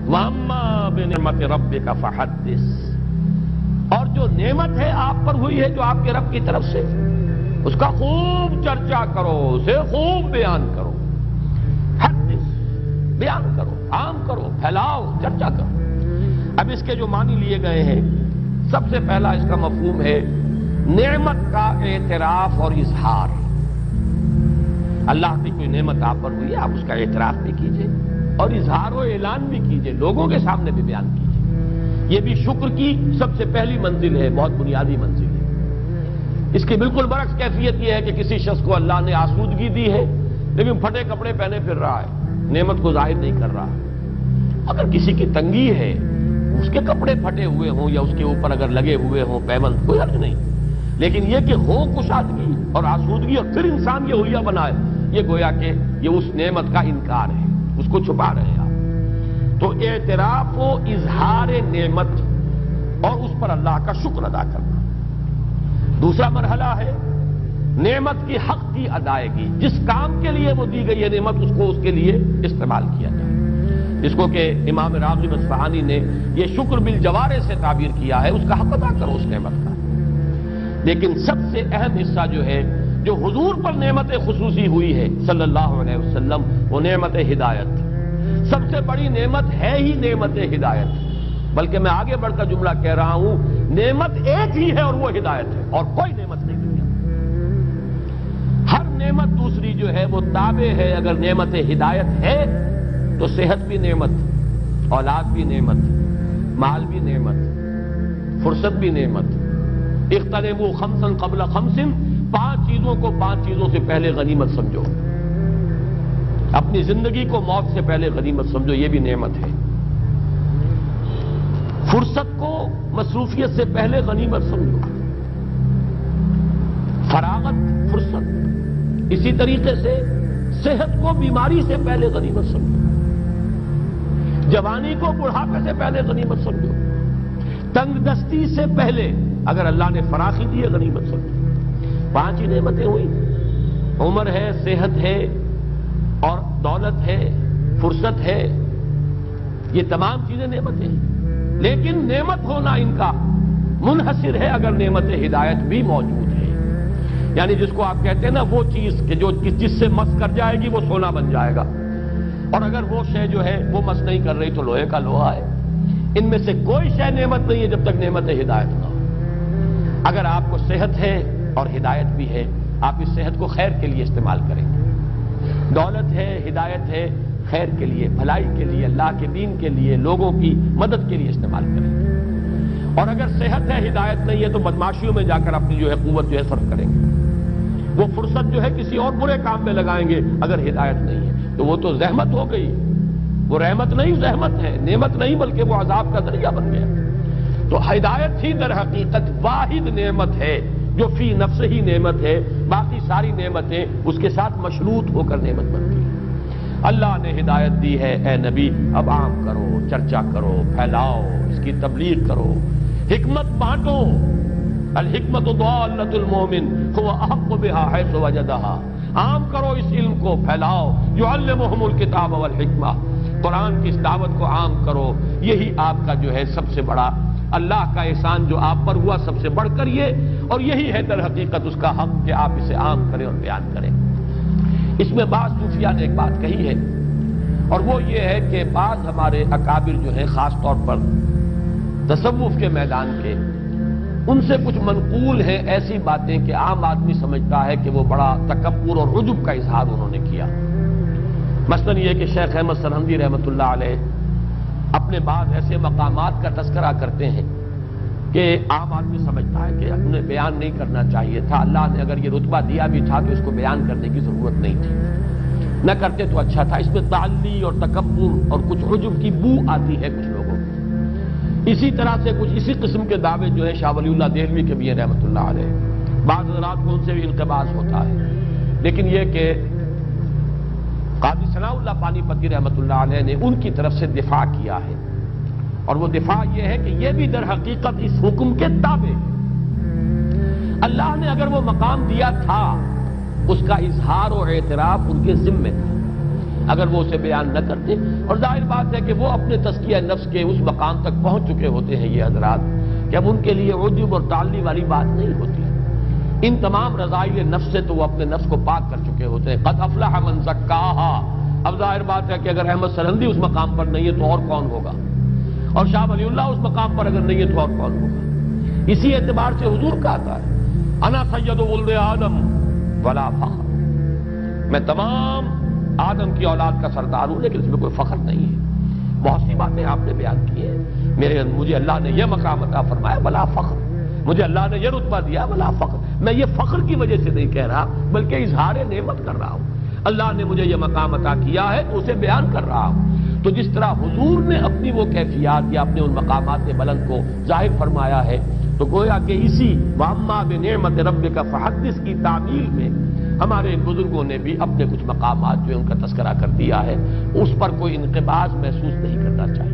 وَأَمَّا بِنِعْمَةِ رَبِّكَ فَحَدِّثْ، اور جو نعمت ہے آپ پر ہوئی ہے جو آپ کے رب کی طرف سے، اس کا خوب چرچا کرو، اسے خوب بیان کرو. حدث، بیان کرو، عام کرو، پھیلاؤ، چرچا کرو. اب اس کے جو معنی لیے گئے ہیں، سب سے پہلا اس کا مفہوم ہے نعمت کا اعتراف اور اظہار. اللہ کی کوئی نعمت آپ پر ہوئی ہے، آپ اس کا اعتراف بھی کیجئے اور اظہار و اعلان بھی کیجئے، لوگوں کے سامنے بھی بیان کیجئے. یہ بھی شکر کی سب سے پہلی منزل ہے، بہت بنیادی منزل ہے. اس کی بالکل برعکس کیفیت یہ ہے کہ کسی شخص کو اللہ نے آسودگی دی ہے لیکن پھٹے کپڑے پہنے پھر رہا ہے، نعمت کو ظاہر نہیں کر رہا. اگر کسی کی تنگی ہے، اس کے کپڑے پھٹے ہوئے ہوں یا اس کے اوپر اگر لگے ہوئے ہوں پیبند، کوئی حرج نہیں. لیکن یہ کہ ہو کشادگی اور آسودگی اور پھر انسان یہ ہویا بنائے، یہ گویا کہ یہ اس نعمت کا انکار ہے، اس کو چھپا رہے ہیں آپ. تو اعتراف و اظہار نعمت اور اس پر اللہ کا شکر ادا کرنا. دوسرا مرحلہ ہے نعمت کی حق کی ادائیگی. جس کام کے لیے وہ دی گئی ہے نعمت، اس کو اس کے لیے استعمال کیا جائے. جس کو کہ امام راغب اصفہانی نے یہ شکر بالجوارح سے تعبیر کیا ہے، اس کا حق ادا کرو اس نعمت کا. لیکن سب سے اہم حصہ جو ہے جو حضور پر نعمت خصوصی ہوئی ہے صلی اللہ علیہ وسلم، وہ نعمت ہدایت. سب سے بڑی نعمت ہے ہی نعمت ہدایت. بلکہ میں آگے بڑھ کر جملہ کہہ رہا ہوں، نعمت ایک ہی ہے اور وہ ہدایت ہے، اور کوئی نعمت نہیں دنیا. ہر نعمت دوسری جو ہے وہ تابع ہے. اگر نعمت ہدایت ہے تو صحت بھی نعمت، اولاد بھی نعمت، مال بھی نعمت، فرصت بھی نعمت. اغتنموا خمسا قبل خمس، 5 چیزوں کو 5 چیزوں سے پہلے غنیمت سمجھو. اپنی زندگی کو موت سے پہلے غنیمت سمجھو، یہ بھی نعمت ہے. فرصت کو مصروفیت سے پہلے غنیمت سمجھو، فراغت فرصت. اسی طریقے سے صحت کو بیماری سے پہلے غنیمت سمجھو، جوانی کو بڑھاپے سے پہلے غنیمت سمجھو، تنگ دستی سے پہلے اگر اللہ نے فراخی دی ہے غنیمت سمجھو. 5 ہی نعمتیں ہوئی، عمر ہے، صحت ہے اور دولت ہے، فرصت ہے. یہ تمام چیزیں نعمتیں ہیں. لیکن نعمت ہونا ان کا منحصر ہے اگر نعمت ہدایت بھی موجود ہے. یعنی جس کو آپ کہتے ہیں نا وہ چیز کہ جو جس سے مس کر جائے گی وہ سونا بن جائے گا، اور اگر وہ شے جو ہے وہ مس نہیں کر رہی تو لوہے کا لوہا ہے. ان میں سے کوئی شے نعمت نہیں ہے جب تک نعمت ہدایت نہ ہو. اگر آپ کو صحت ہے اور ہدایت بھی ہے، آپ اس صحت کو خیر کے لیے استعمال کریں گے. دولت ہے، ہدایت ہے، خیر کے لیے، بھلائی کے لیے، اللہ کے دین کے لیے، لوگوں کی مدد کے لیے استعمال کریں گے. اور اگر صحت ہے، ہدایت نہیں ہے تو بدماشیوں میں جا کر اپنی جو ہے قوت جو ہے صرف کریں گے. وہ فرصت جو ہے کسی اور برے کام میں لگائیں گے. اگر ہدایت نہیں ہے تو وہ تو زحمت ہو گئی، وہ رحمت نہیں زحمت ہے، نعمت نہیں بلکہ وہ عذاب کا ذریعہ بن گیا. تو ہدایت ہی در حقیقت واحد نعمت ہے جو فی نفس ہی نعمت ہے. باقی ساری نعمتیں اس کے ساتھ مشروط ہو کر نعمت بنتی ہیں. اللہ نے ہدایت دی ہے، اے نبی اب عام کرو، چرچا کرو، پھیلاؤ، اس کی تبلیغ کرو، حکمت بانٹو. الحکمت ضالۃ المؤمن هو احق بها حيث وجدها. عام کرو اس علم کو، پھیلاؤ. يعلمهم الکتاب والحکمہ، قرآن کی اس دعوت کو عام کرو. یہی آپ کا جو ہے سب سے بڑا اللہ کا احسان جو آپ پر ہوا، سب سے بڑھ کر یہ، اور یہی ہے در حقیقت اس کا حق کہ آپ اسے عام کریں اور بیان کریں. اس میں بعض صوفیاء نے ایک بات کہی ہے، اور وہ یہ ہے کہ بعض ہمارے اکابر جو ہیں خاص طور پر تصوف کے میدان کے، ان سے کچھ منقول ہیں ایسی باتیں کہ عام آدمی سمجھتا ہے کہ وہ بڑا تکبر اور عجب کا اظہار انہوں نے کیا. مثلا یہ کہ شیخ احمد سرہندی رحمۃ اللہ علیہ اپنے بعض ایسے مقامات کا تذکرہ کرتے ہیں کہ عام آدمی سمجھتا ہے کہ انہیں بیان نہیں کرنا چاہیے تھا. اللہ نے اگر یہ رتبہ دیا بھی تھا تو اس کو بیان کرنے کی ضرورت نہیں تھی، نہ کرتے تو اچھا تھا. اس میں تعلی اور تکبر اور کچھ عجب کی بو آتی ہے کچھ لوگوں کو. اسی طرح سے کچھ اسی قسم کے دعوے جو ہے شاہ ولی اللہ دہلوی کے بھی ہیں رحمۃ اللہ علیہ. بعض حضرات کو ان سے بھی التباس ہوتا ہے. لیکن یہ کہ قاضی ثناء اللہ پانی پتی رحمۃ اللہ علیہ نے ان کی طرف سے دفاع کیا ہے، اور وہ دفاع یہ ہے کہ یہ بھی در حقیقت اس حکم کے تابع. اللہ نے اگر وہ مقام دیا تھا اس کا اظہار و اعتراف ان کے ذمے تھا. اگر وہ اسے بیان نہ کرتے. اور ظاہر بات ہے کہ وہ اپنے تزکیہ نفس کے اس مقام تک پہنچ چکے ہوتے ہیں یہ حضرات کہ اب ان کے لیے عجب اور تعلی والی بات نہیں ہوتی. ان تمام رذائل نفس سے تو وہ اپنے نفس کو پاک کر چکے ہوتے ہیں. قد افلح من زکاہا. اب ظاہر بات ہے کہ اگر احمد سرہندی اس مقام پر نہیں ہے تو اور کون ہوگا، اور شاہ ولی اللہ اس مقام پر اگر نہیں ہے تو اور کون ہوگا. اسی اعتبار سے حضور کہتا ہے انا سید ولد آدم ولا فخر، میں تمام آدم کی اولاد کا سردار ہوں لیکن اس میں کوئی فخر نہیں ہے. بہت سی باتیں آپ نے بیان کی ہیں. مجھے اللہ نے یہ مقام عطا فرمایا ولا فخر، مجھے اللہ نے یہ رتبہ دیا ولا فخر. میں یہ فخر کی وجہ سے نہیں کہہ رہا بلکہ اظہار نعمت کر رہا ہوں. اللہ نے مجھے یہ مقام عطا کیا ہے تو اسے بیان کر رہا ہوں. تو جس طرح حضور نے اپنی وہ کیفیات یا اپنے ان مقامات بلند کو ظاہر فرمایا ہے تو گویا کہ اسی وَأَمَّا بِنِعْمَةِ رَبِّكَ فَحَدِّثْ کی تعمیل میں ہمارے بزرگوں نے بھی اپنے کچھ مقامات جو ان کا تذکرہ کر دیا ہے اس پر کوئی انقباض محسوس نہیں کرنا چاہیے.